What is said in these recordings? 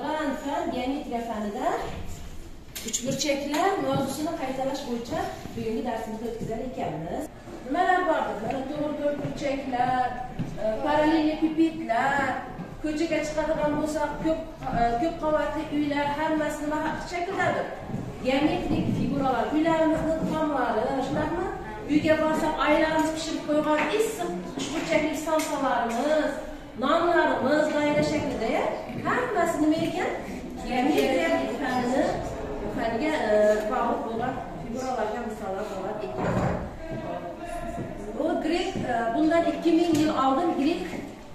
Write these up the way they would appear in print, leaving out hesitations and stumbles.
o'qitiladigan fan geometriya fanida uchburchaklar mavzusini qaytalash bo'yicha bugungi darsimizni o'tkazar ekanmiz. Nimalar bordir? Mana to'g'ri burchaklar, parallelepipedlar, ko'chaga chiqadigan bo'lsa ko'p qavatli uylar hammasi nima shakldadir? Geometrik figuralar, uylarimizning tomlari, shundaqmi? Uyga borsak aylarimiz pishirib qo'ygan issiq uchburchakli somsalarimiz, nonlarimiz doira shaklida, hammasi nima ekan? Geometriya faniga bog'liq bo'lgan figuralarga misollar bo'lar ekan. O Grek bundan 2000 yil oldin Grek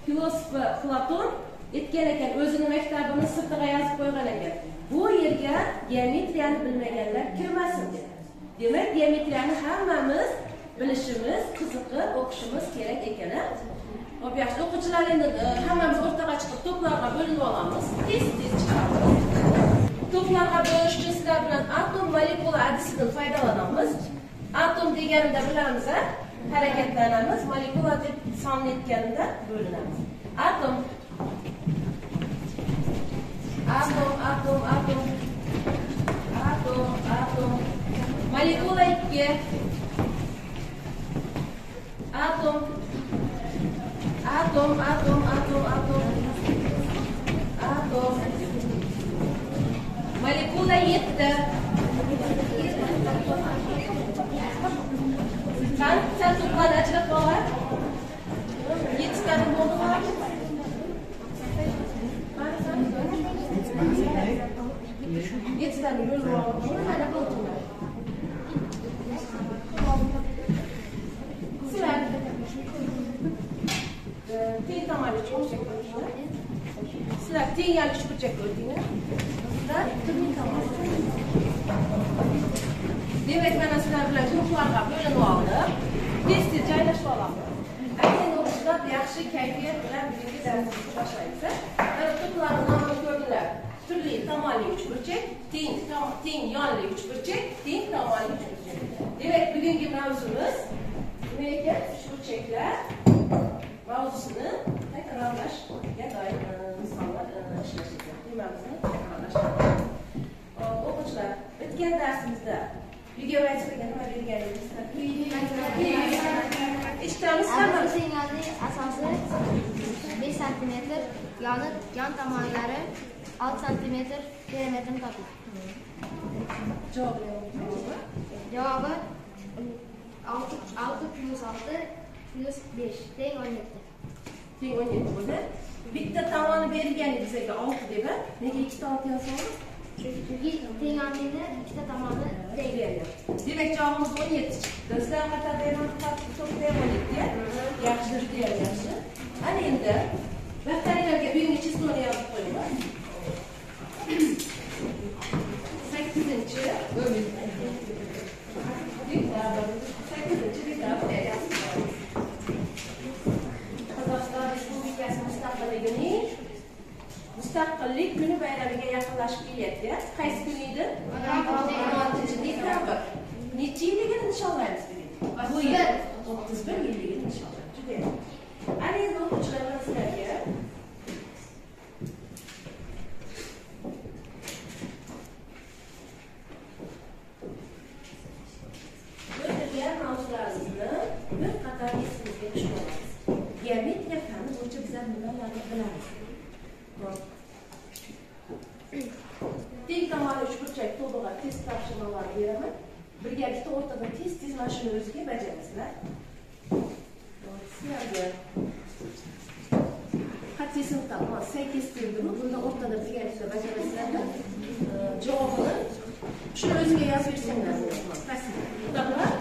filosofi Platon aytgan ekan, o'zining maktabini sirtiga yozib qo'ygan ekan. Bu yerga geometriyani bilmaganlar kirmasin dedi. Demak, geometriyani hammamiz bilishimiz, qiziqib o'qishimiz kerak ekan. Xo'p, yaxshi o'quvchilar, endi hammamiz o'rtaga chiqib to'plarga bo'linib olamiz. Tez chiqamiz. To'plarga bo'lish uchun sizlar bilan atom molekula adisidan foydalanamiz. Atom deganimda bilamiz, harakatlanamiz. Molekula deb sonni aytganimda bo'linamiz. Atom. Molekula 2. Atom. Molekula 7. Sen to'plarni ajratib olar. 7 taning bo'ldimi? Yettitani yo'l olib, mana qo'yinglar. Sizlar teng tomonli uchburchak ko'rdinglar. Sizlar teng yalpi uchburchak ko'rdinglar. Sizlar turli tomonli. Demak, mana sizlar bilan to'plarga bo'linib olib, tez joylashib olamiz. Aynan o'qishlar yaxshi kayfiyat bilan bugungi darsimizni boshlaymiz. Mana to'plarni nomini ko'rdinglar. Turli tomonli uchburchak, teng yonli uchburchak, teng tomonli uchburchak. Demak, bugungi mavzumiz nima ekan? Uchburchaklar mavzusini takrorlashga doir misollar ishlash ekan. Temamizni takrorlash. O'quvchilar, o'tgan darsimizda video vazifaga nima berganingizda? Eshitamiz hamma. Signalning asosi 5 cm, yon tomonlari 6 cm perimetrni toping. Javobi 6 plus 6 plus 5 teng 17. Teng 17 bo'ldi. Bitta tomoni berilgan edi bizga 6 deb, nega ikkita 6 yozamiz? Chunki teng olmaydi, ikkita tomoni teng. Demak, javobimiz 17 chiqdi. Sizlar qatardayman, to'pda 17. Yaxshi, juda yaxshi. Ana endi daftaringizga bugungi chizmani yozib qo'yinglar. 8-chi Qozog'iston Respublikasi mustaqillik kuni bayramiga yaqinlashib kelyapti. Qaysi kun edi? 16-dekabr. Necha yilligini nishonlaymiz bugun? Bu yil 31 yilligini nishonlaymiz. Juda yaxshi. Ana endi o'quvchilar bilan sizlarga mavzularimizni bir qator esimizga tushiramiz. Geometriya fani bo'yicha bizlar nimalarni bilamiz? Teng tomonli uchburchak to'g'riga test topshiriqlar beraman. Birgalikda o'rtada tez mana shuni o'ziga bajarasizlar. Sizlarga qat'iy sinfda sakkiz keldim. Bunda o'rtada birgalikda bajarasizlar. Javobini shuni o'ziga yozib bersanglar bo'ladi.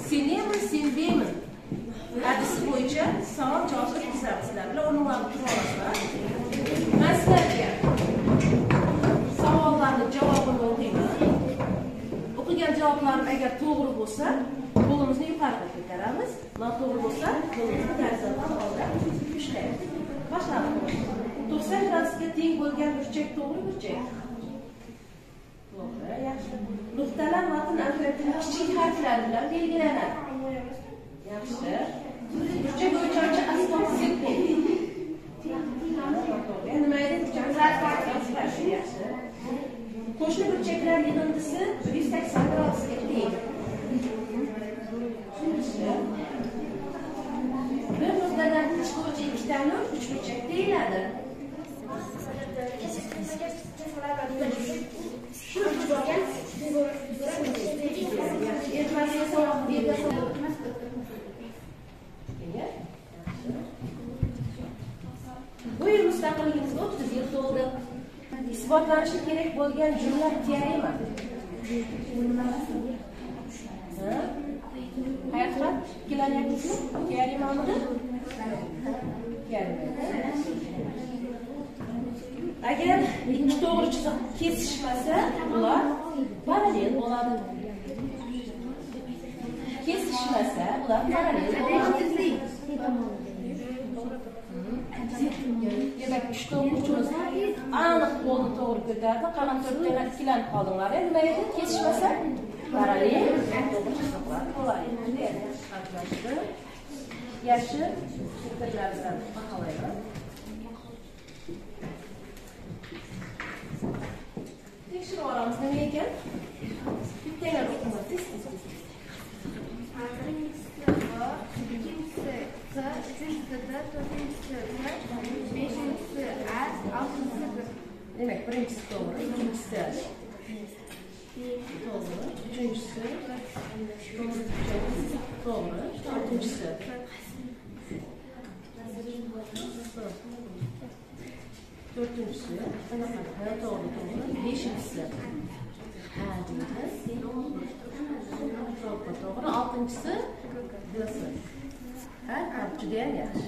Senemi, senbeymi? Hadisi bo'yicha savol javob o'tkazamiz sizlar bilan. O'rinlarni turib olasizlar. Men sizlarga savollarni javobini o'qiyman. O'qigan javoblarim agar to'g'ri bo'lsa, qo'limizni yuqoriga ko'taramiz. Noto'g'ri bo'lsa, qo'limizni darajadan oldin ushlaymiz. Boshlaymiz. 90 gradusga teng bo'lgan burchak to'g'ri burchak. To'g'ri, yaxshi. Nuqtalar matn alfabetining kichik harflari bilan belgilanadi. Yaxshi. Burchak o'lchovchi asbob sepil. Nima edi? isbotlanishi kerak bo'lgan jumla teorema. Hayotlar ikkilanayapsizmi? Teoremamidi? Agar ikki to'g'ri chiziq kesishmasa, ular parallel bo'ladi. Kesishmasa, ular parallel bo'ladi. Demak, uchta o'quvchimiz aniq qo'lni to'g'ri ko'tardi, qolgan to'rttalar ikkilanib qoldinglar. Nima edi? Kesishmasa, parallel to'g'ri chiziqlar bo'ladi. Yashil chizgilardan baholaymiz. Tekshirib olamiz nima ekan? Bittalar o'qimiz. İkincisi T, üçüncüsü D, dördüncüsü T, beşincisi A, altıncısı B. Demek birincisi doğru, ikincisi doğru, üçüncüsü doğru, dördüncüsü dördüncüsü doğru, beşincisi doğru, altıncısı burası. Judayam yaxshi.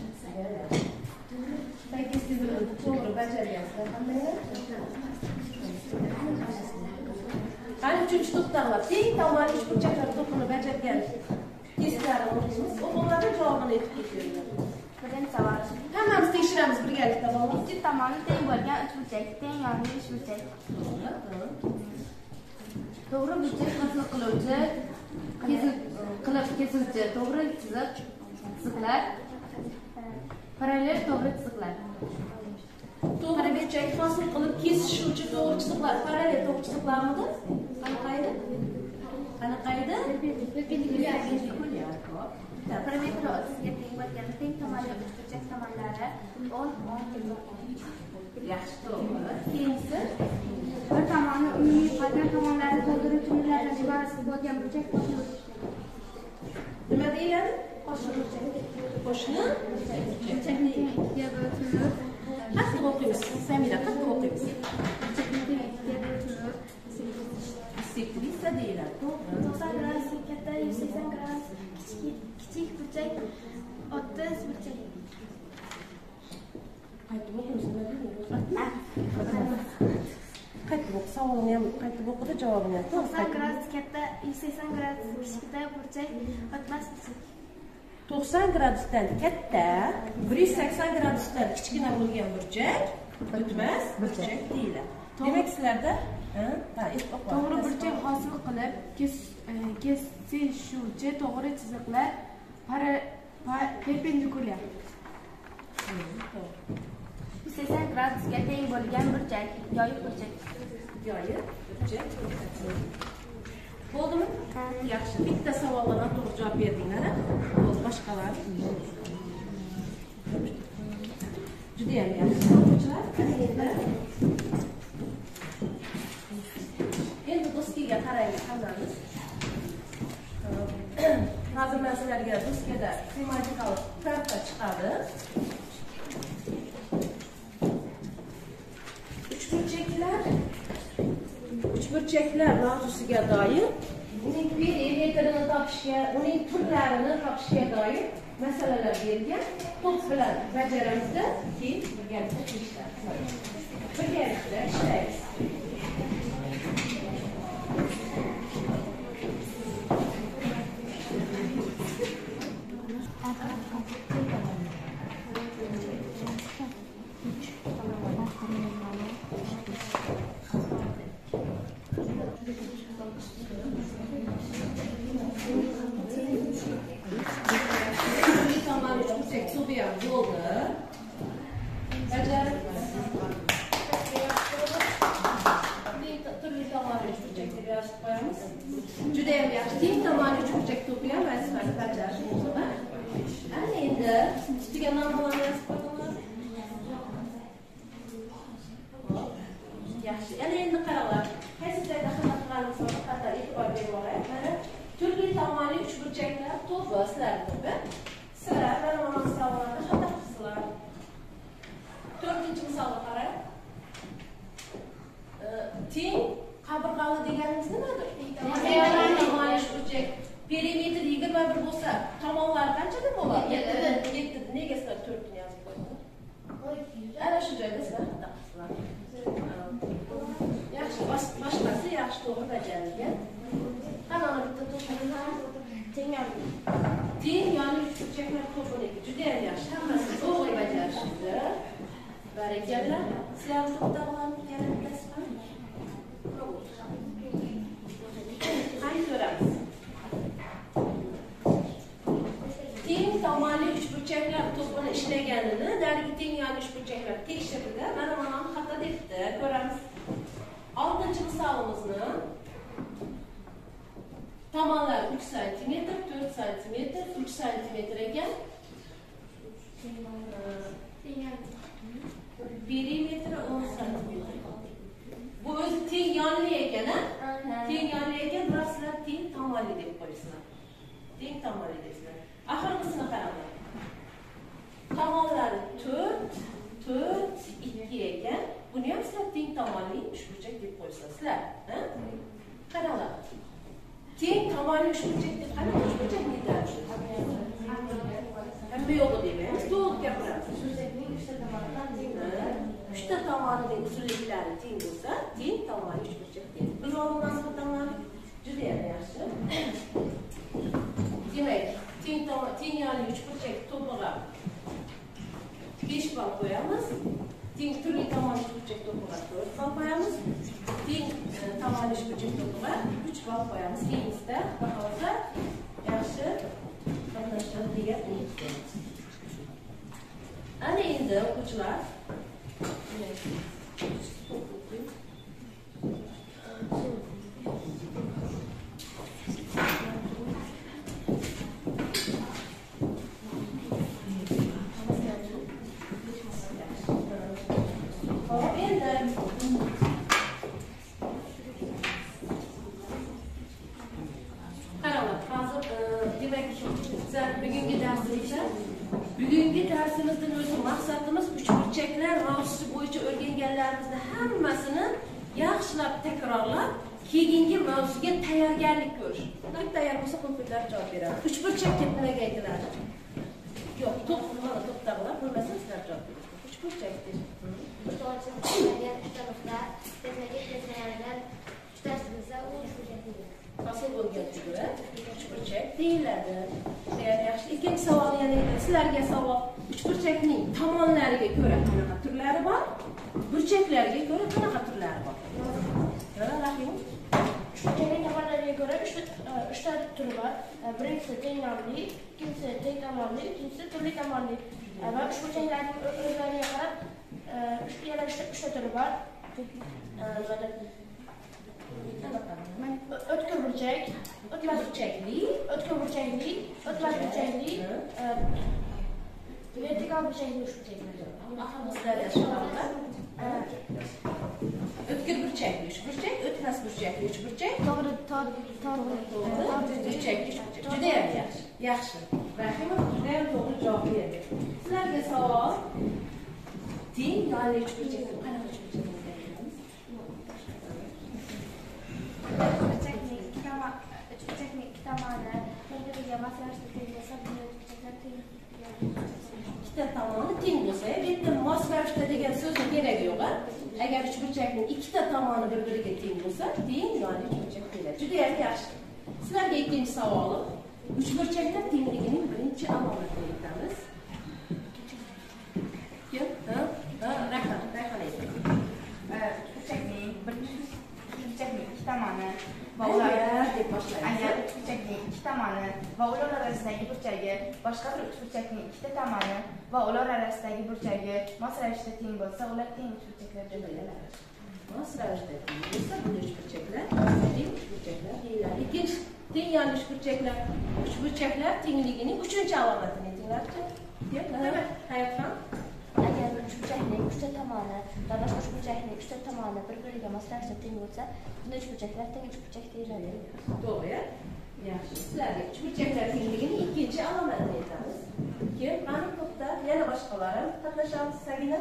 Peki siz to'g'ri bajaryapsizlar qandaylar? Qani uchinchi to'xtamlar. Teng tomonli uchburchaklar to'pini bajargan testlarni o'qiymiz. O'quvlarda javobini aytib ketaveradi. Birinchi savol. Hammamiz tekshiramiz birgalikda bo'lamiz. Ikki tomoni teng bo'lgan uchburchak, teng yonli uchburchak. To'g'ri burchak hosil qiluvchi, kesuvchi, to'g'ri chiziq, chiziqlar, parallel to'g'ri chiziqlar. To'g'ri burchak hosil qilib kesishuvchi to'g'ri chiziqlar, parallel to'g'ri chiziqlarmidi? Qanaqaydi? Qanaqaydi? Perpendikulyar. Parametri 30 ga teng bo'lgan teng tomonli uchburchak tomonlari 10 Yaxshi, to'g'ri. Keyinchisi bir tomoni umumiy qolgan tomonlari to'ldiruvchi nurlardan iborat bo'lgan burchak qo'shni. Nima deyiladi? Qo'shni burchak. Qo'shni burchakni ikkiga bo'linib, qattiq o'qiymiz. Samira, qattiq o'qiymiz. burchakni ikkiga bo'linib, Sektrisa deyiladi. 90 gradus katta, 180 gradus kichik burchak, 30 burchak. Qaytib o'qiymiz. Qaytib o'qi, savolni ham qaytib o'qida, javobini ham. 90 gradus katta, 180 gradus kichikda burchak, 30 burchak. 90 gradusdan katta, 180 gradusdan kichkina bo'lgan burchak o'tmas burchak deyiladi. Demak, sizlarda to'g'ri burchak hosil qilib kesishuvchi to'g'ri chiziqlar perpendikulyar. 180 gradusga teng bo'lgan burchak, yoyiq burchak. Yoyiq burchak. Bo'ldimi? Yaxshi. Bitta savolga to'g'ri javob berdinglar. Bo'ldi, boshqalar. Juda ham yaxshi. O'quvchilar, endi doskaga qaraymiz hammamiz. Hozir men sizlarga doskada tematikal karta chiqadi. Uchburchaklar mavzusiga doir, uning perimetrini topishga, uning turlarini topishga doir masalalar berilgan. To'p bilan bajaramizda, keyin birgalikda ishlaymiz. Birgalikda ishlaymiz. Juda ham yaxshi. Teng tomonli uchburchak to'plagan vazifani bajarish muhimi. Ana endi ustiga nomlarni yozib qo'yinglar. Yaxshi. Ana endi qaranglar. Qaysi joyda xizmat qilganimizni qattiq e'tibor berib olaylik. Mana turli tomonli uchburchaklar to'pi, sizlar to'pi. Sizlar mana bu savollarni qanday qilsizlar? 4-misolga qarang. bo'lsa, tomonlar qanchada bo'ladi? 7. Nega sizlar 4 ni yozib qo'ydinglar? Ana shu joyda sizlar xato qilibsizlar. Yaxshi, boshqasi yaxshi to'g'ri bajarilgan. Qanaqa bitta teng yonli uchburchaklar to'piligi juda ham yaxshi. Hammasi to'g'ri bajarishibdi. Barakalla. Sizlar to'xtalganlik yana bilasizmi? Qani ko'ramiz. Teng tomonli uchburchaklar to'pini ishlaganini, dargi teng yonli uchburchaklar tekshirdi. Mana buni xato debdi. Ko'ramiz. 6-chi misolimizni tomonlar 3 cm, 4 cm, 3 cm ekan. Perimetri 10 cm. Bu o'zi teng yonli ekan, ha? Teng yonli ekan, biroq sizlar teng tomonli deb qo'ysizlar. Teng tomonli deysizlar. Oxirgisini qaranglar. Tomonlari 4, 2 ekan. Buni ham sizlar teng tomonli uchburchak deb qo'ysizlar. Sizlar, ha? Qaranglar. Teng tomonli uchburchak deb qanaqa uchburchak deyiladi? Hamma yo'q deymiz. To'g'ri gapiramiz. Uchburchakning 3 ta tomonidan teng bo'lsa, 3 ta tomonining uzunliklari teng bo'lsa, teng tomonli uchburchak deyiladi. Bir o'rindan hisoblanadi. Juda ham yaxshi. Demak, teng yonli uchburchak to'pig'iga 5 ball qo'yamiz. Teng turli tomonli uchburchak to'pig'iga 4 ball qo'yamiz. Teng tomonli uchburchak to'pig'iga 3 ball qo'yamiz. Keyingisida bahosa yaxshi qatnashadi degan umiddaman. Ana endi o'quvchilar bugungi darsimizning o'zi maqsadimiz uchburchaklar mavzusi bo'yicha o'rganganlarimizni hammasini yaxshilab takrorlab, keyingi mavzuga tayyorgarlik ko'rish. Qanday tayyor bo'lsa, kompyuter javob beradi. Uchburchakka nimaga aytiladi? Yo'q, mana to'xtag'lar bo'lmasa sizlar javob berasiz. Uchburchak deysiz. Asıl bo'lgan figura uchburchak deyiladi. Yaxshi. Ikkinchi savol yana sizlarga savol. Uchburchakning tomonlariga ko'ra qanaqa turlari bor? Burchaklariga ko'ra qanaqa turlari bor? Rahim. Uchburchakning tomonlariga ko'ra 3 ta turi bor. Birinchisi teng yonli, ikkinchisi teng tomonli, uchinchisi turli tomonli. Va uchburchaklarning o'zlariga qarab yana 3 ta turi bor. O'tkir burchak, o'tmas burchakli, o'tmas burchakli, vertikal burchakli uchburchaklar. O'tkir burchakli uchburchak, o'tmas burchakli uchburchak. To'g'ri. Burchakli uchburchak. Juda ham yaxshi. Yaxshi. Rahimov juda ham to'g'ri javob berdi. Sizlarga savol. Teng yonli uchburchak qanaqa uchburchak? Uchburchakning ikki tomoni bir-biriga moslashtirib bo'lsa, bunday uchburchaklar teng. Ikkita tomoni teng bo'lsa, bu yerda moslashtirib degan so'zning keragi yo'q. Agar uchburchakning ikkita tomoni bir-biriga teng bo'lsa, teng yonli uchburchak deyiladi. Juda ham yaxshi. Sizlarga ikkinchi savolim. Uchburchaklar tengligining birinchi alomatini aytamiz. Kim? Rayhon ayting. Uchburchakning ikki tomoni va ular deb boshlaymiz. Agar uchburchakning ikki tomoni va ular orasidagi burchagi boshqa bir uchburchakning ikkita tomoni va ular orasidagi burchagi mos ravishda teng bo'lsa, ular teng uchburchaklar deyiladi. Mos ravishda teng bo'lsa, bunday uchburchaklar teng uchburchaklar deyiladi. Ikkinchi teng yonli uchburchaklar tengligining 3-chi alomatini aytinglarchi. Hayotxon. Agar uchburchakning 3 ta tomoni va boshqa uchburchakning 3 ta tomoni bir-biriga moslashib teng bo'lsa, bunday uchburchaklar teng uchburchak deyiladi. To'g'ri. Yaxshi. Sizlarga uchburchaklar tengligining 2-chi alomatini aytamiz. Kim? Qani to'xta, yana boshqalar ham qatnashamiz Sagina.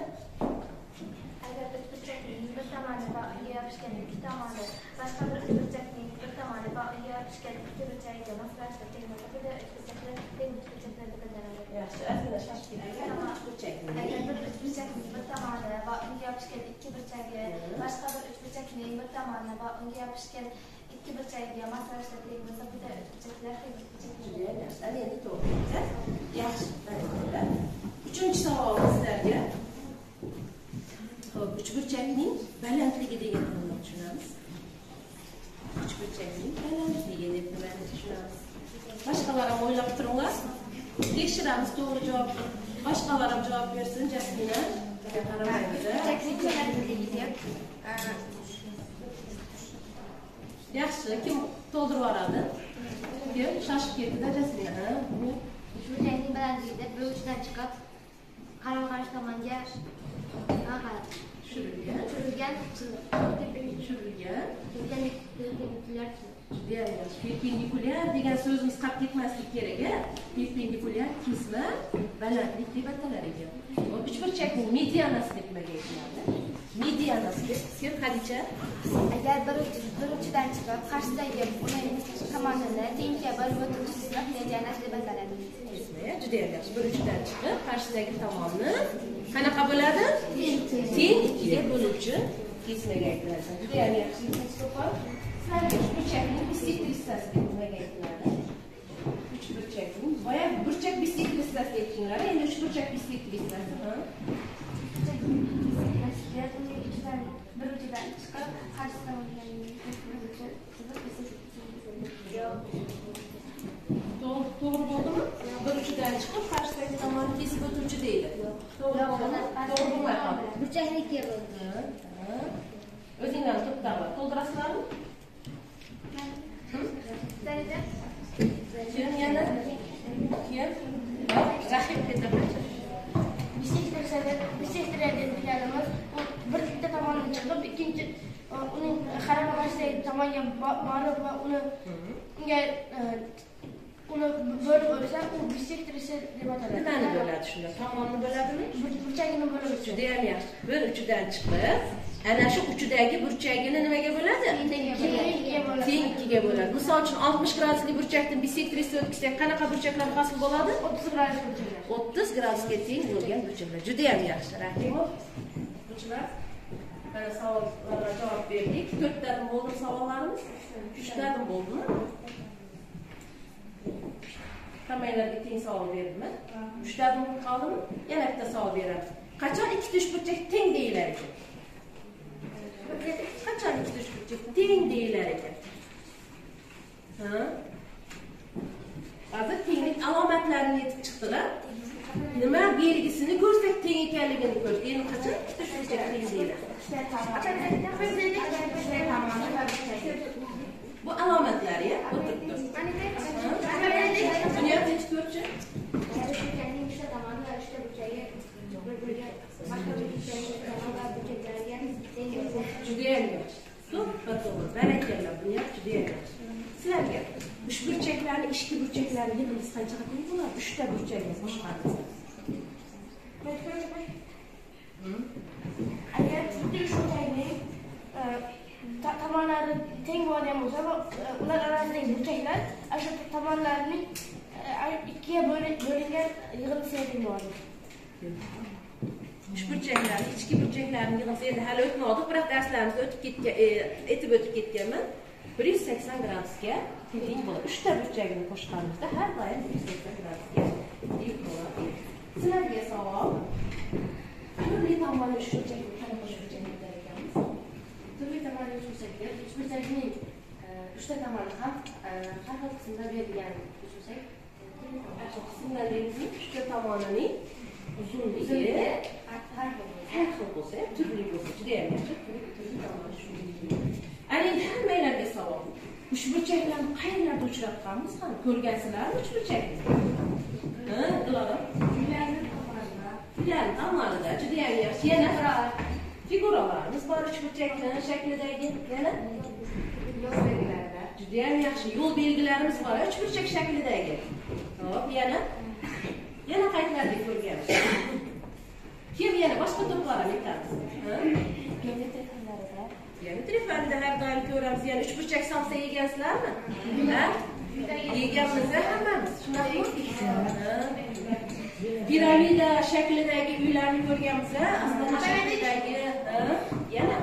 Agar uchburchakning bir tomoni va unga yopishgan ikki tomoni boshqa bir uchburchakning bir tomoni va unga yopishgan ikki burchagiga moslashib teng bo'lsa, bunday uchburchaklar burchakning bir tomoni va unga yopishgan ikki burchagiga masalashda teng bo'lsa, bu da burchaklar Yaxshi, endi to'g'ri. Yaxshi. Uchinchi savol sizlarga. Xo'p, uchburchakning balandligi degan nimani tushunamiz? Uchburchakning balandligi deb nimani tushunamiz? Boshqalar ham o'ylab turinglar. Tekshiramiz to'g'ri javob. Boshqalar ham javob bersin, Jasmina. Yaxshi, kim to'ldirib yuboradi? Kim shoshib ketdi-da, Jasmina. Burchakning balandligida bir uchidan chiqib, qarama-qarshi tomonga tushirilgan perpendikulyar degan so'zimiz qolib ketmaslik kerak. Perpendikulyar kesma balandlik deb atalar ekan. Uchburchakning medianasi deb nimaga aytiladi? Medianasi deb Xadicha. Agar bir uchidan chiqib, qarshidagi uning tomonini tengga bo'lib o'tirishsa, medianasi deb ataladi. Juda yaxshi. Bir uchidan chiqib, qarshidagi tomonni qanaqa bo'ladi? Teng ikkiga bo'luvchi kesmaga aytiladi. Juda yaxshi. Uchburchakning bissektrisasi deb nimaga aytiladi? Uchburchakning boya burchak bissektrisasi aytinglar. Endi uchburchak bissektrisasi, bir uchidan chiqib, qarshi tomonga to'g'ri bo'ldimi? Bir uchidan chiqib, qarshidagi tomonni kesib o'tuvchi deydi. To'g'ri bo'lmaydi. burchaklikka bo'ldi. O'zinglarni to'xtanglar. To'ldirasizlarmi? Kim yana? Kim? Rahim ketaman. Bissektiriya deganimiz bitta tomondan chiqib, ikkinchi uning qarama-qarshidagi tomonga borib va unga bo'lib o'lsa, u bissektriya deb ataladi. Nimani bo'ladi shunda? Tomonni bo'ladimi? Burchagini bo'lib o'lsa. Juda ham yaxshi. Bir uchidan chiqib, ana shu uchidagi burchagini nimaga bo'ladi? Teng ikkiga bo'ladi. Misol uchun 60 gradusli burchakdan bissektriyasi o'tkazsak, qanaqa burchaklar hosil bo'ladi? 30 gradus burchaklar. 30 gradusga teng bo'lgan burchaklar. Juda ham yaxshi. Rahimov. Burchlar. Mana savollarga javob berdik. 4 tadan bo'ldi savollarimiz. 3 tadan bo'ldimi? Hammalarga teng savol berdimmi? 3 tadan qoldimi? Yana bitta savol beramiz. Qachon ikkita uchburchak teng deyilar ekan? Qachon ikkita uchburchak teng deyilar ekan? Hozir tenglik alomatlarini aytib chiqdilar. Nima belgisini ko'rsak teng ekanligini ko'rdik. Endi qachon ikkita uchburchak teng deyiladi? Bu alomatlar ya, o'tirib tur. Buni ham aytib ko'rchi. Juda ham yaxshi. To'g'ri, barakalla, buni ham juda ham yaxshi. Sizlarga uchburchaklarni, ichki burchaklarni yig'ingiz qanchaga teng bo'ladi? 3 ta burchagingiz boshqarasiz. Agar bitta uchburchakning tomonlari teng bo'lgan bo'lsa va ular orasidagi burchaklar shu tomonlarning ikkiga bo'lingan yig'indisiga teng bo'ladi. Uchburchaklarni, ichki burchaklarni yig'indisi endi hali o'tmadik, biroq darslarimizni aytib o'tib ketganman. 180 gradusga teng bo'ladi. 3 ta burchagini qo'shganimizda har doim 180 gradusga teng bo'ladi. Sizlarga savol. Turli tomonli uchburchakni qanaqa uchburchak deyar ekanmiz? Turli tomonli uchburchaklar, uchburchakning 3 ta tomoni ham har xil qismda berilgan uchburchak. Qismlaringizning 3 ta tomonining uzunligi har xil bo'lsa, turli bo'lsa, juda ham yaxshi. Turli tomonli uchburchak. Ana endi hammalarga savol. Uchburchaklarni qayerlarda uchratganmiz? Qani ko'rgansizlarmi uchburchakni? Dilara. Uylarning tomonida juda ham yaxshi. Yana figuralarimiz bor uchburchaklar shaklidagi. Yana yo'l belgilarida. Juda ham yaxshi. Yo'l belgilarimiz bor uchburchak shaklidagi. Xo'p, yana qayerlarda ko'rganmiz? Kim yana boshqa to'plarni aytamiz? Geometriya fanlarida. Geometriya fanida har doim ko'ramiz. Yana uchburchak solsa yegansizlarmi? Yeganmiz hammamiz. Shunaqami? Piramida shaklidagi uylarni ko'rganmiz, astana shaklidagi. Yana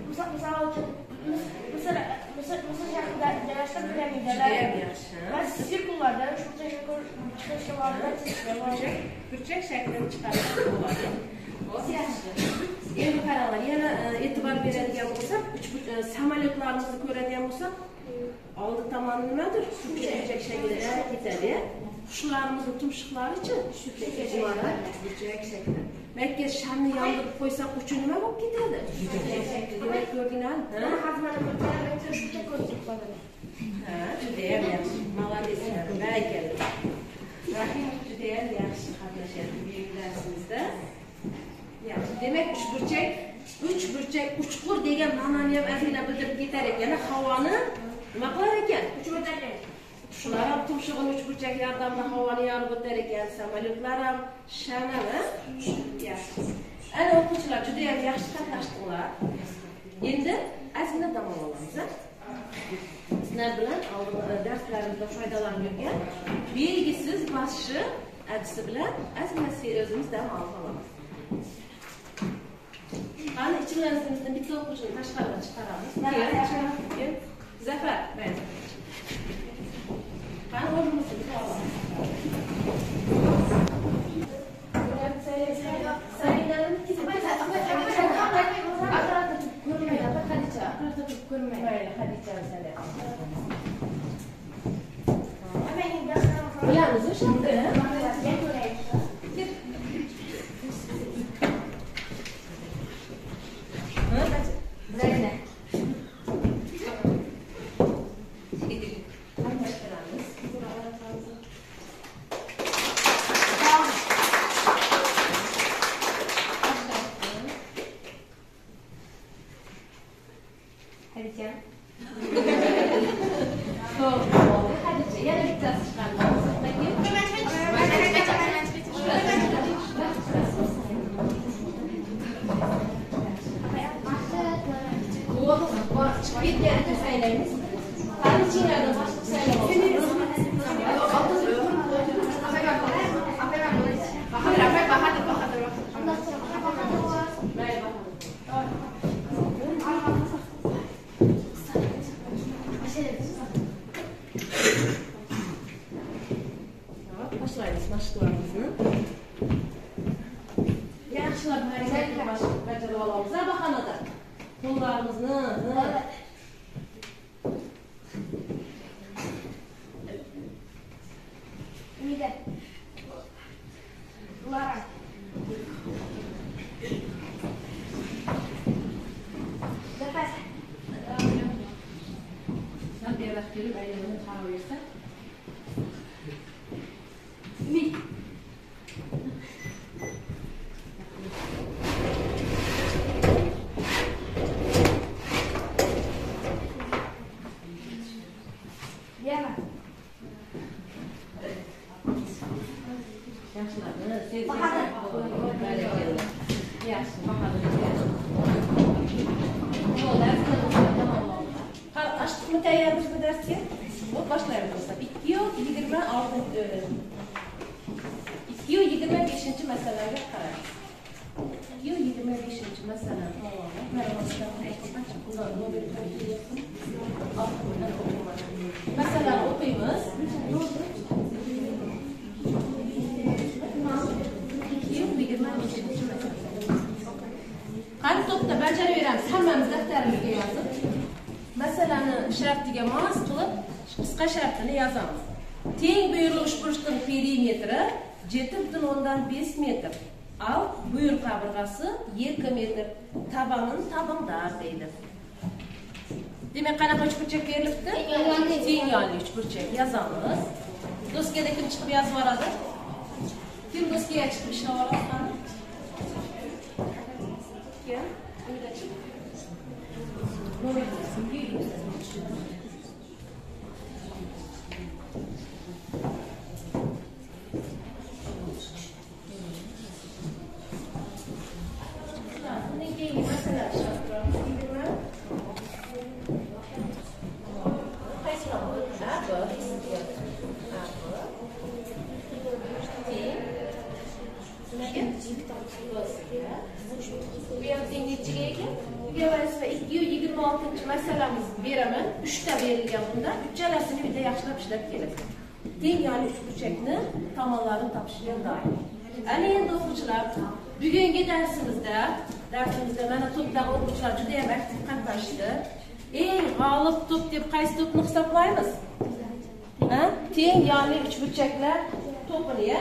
misol uchun burchak shaklini chiqarib bo'ladi. Hop, yaxshi. Endi qaranglar, yana e'tibor beradigan bo'lsak, samolyotlarimizni ko'radigan bo'lsak, oldi tomoni nimadir? Burchak shaklida ketadi. Qushlarimizni tumshuqlari-chi? Burchak shaklida. Makka shamni yondirib qo'ysak, uchi nima bo'lib ketadi? Burchak shaklida. Demak, ko'rdinglarmi? Ha, juda ham yaxshi. Молодецlar, barakalla. Rahim juda ham yaxshi qatnashyapti belgilaringizda. Yaxshi. Demak, uchburchak uchqur degan ma'noni ham azina bildirib ketar ekan. Havoni nima qilar ekan? Qushlar ham tumshug'ini uchburchak yordamida havoni yorib o'tar ekan. Samolyotlar ham shamani. Yaxshi. Ana o'quvchilar juda ham yaxshi qatnashdinglar. Endi azina dam olamiz. Sizlar bilan darslarimizda foydalanib yurgan belgisiz boshi adisi bilan azina o'zimiz dam olamiz. Qani ichimizdan bitta o'quvchini tashqariga chiqaramiz. Zafar, mayli. Qani o'rnimizni bitta olamiz. Bilamiz o'shanda. Başlayırız mashqlarimizni. Yaxshilab harakatni bajarib olamiz. Bahonada qo'llarimizni Umida. Lara. Zafar. Sen beraq kelib ayolini qarab yursa. Umid. Yana. Yaxshilarni sezib. Bahodir. Yaxshi, Bahodir. Açtık mı tayyormiz bu dersga? Hop başlayalım dostlar. 2-25 masalaga qaraymiz. 2-25 masala masalani o'qiymiz. 2-25 masala. Qani to'xta bajaraveramiz. Hammamiz daftarimizga yozib. Masalani shartiga mos qilib, qisqa shartini yozamiz. Teng buyurli uchburchning perimetri 7,5 metr. Al buyur qabirg'asi 2 metr. Tabanin tabindar deydi. Demak, qanaqa uchburchak berilibdi? Teng yonli uchburchak yozamiz. Doskada kim chiqib yozib oladi? Kim doskaga chiqib ishlab oladi? Kim? Uyda chiqib. Masalamiz beraman. 3 ta berilgan bunda. Uchalasini uyda yaxshilab ishlab kelasiz. teng yonli uchburchakni tomonlarini topishga doim. Ana endi o'quvchilar, bugungi darsimizda mana to'pdagi o'quvchilar juda ham aktiv qatnashdi. Eng g'olib to'p deb qaysi to'pni hisoblaymiz? Teng yonli uchburchaklar to'pini, ya.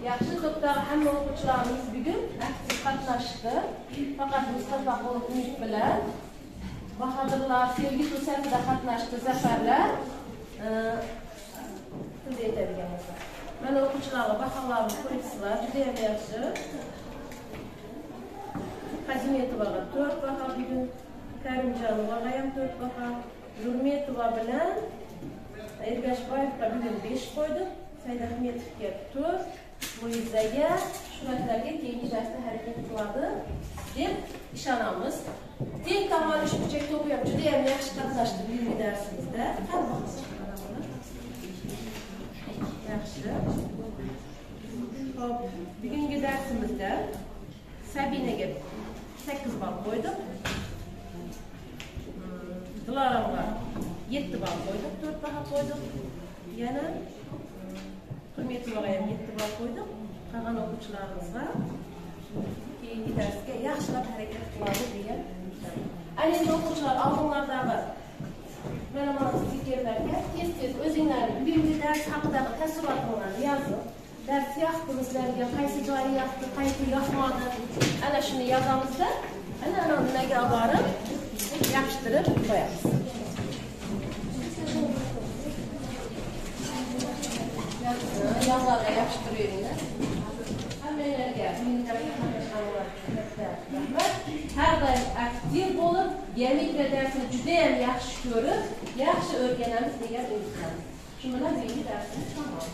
Yaxshi, to'pdagi hamma o'quvchilarimiz bugun aktiv qatnashdi. Faqat Mustafa Umid bilan Bahodirlar sevgi to'satida qatnashdi, zafarlar. Shunday aytadigan bo'lsa. Mana o'quvchilarga baholarni ko'rasizlar, juda ham yaxshi. Qazimetova 4 baho bugun, Karimjonova ham 4 baho, Nurmetova bilan Ergashboyevga bugun 5 qo'ydi, Saidahmedovga 4, Mo'yizaga shularga keyingi darsda harakat qiladi deb ishonamiz. Teng tomonli uchburchak to'pi ham juda ham yaxshi qatnashdi bugungi darsimizda. Yaxshi. Xo'p, bugungi darsimizda Sabinaga 8 ball qo'ydik. Diloraga 7 ball qo'ydik, 4 baho qo'ydik. Yana Hurmetovaga ham 7 ball qo'ydik. Qolgan o'quvchilarimizga keyingi darsga yaxshilab harakat qiladi degan. Endi o'quvchilar oldinlardagi mana fikrlarga tez-tez o'zinglarning bugungi dars haqidagi taassurotlarni yozib, dars yoqdi, qaysi joyi yoqdi, qaysi yoqmadi, ana shuni yozamizda, ana nimaga olib borib yaxshirib qo'yamiz. Yozlarga yaxshitiringlar. Hammalarga har doim aktiv bo'lib, geometriya darsini juda ham yaxshi ko'rib, yaxshi o'rganamiz degan umiddaman. Shu bilan bugungi darsimiz tamom.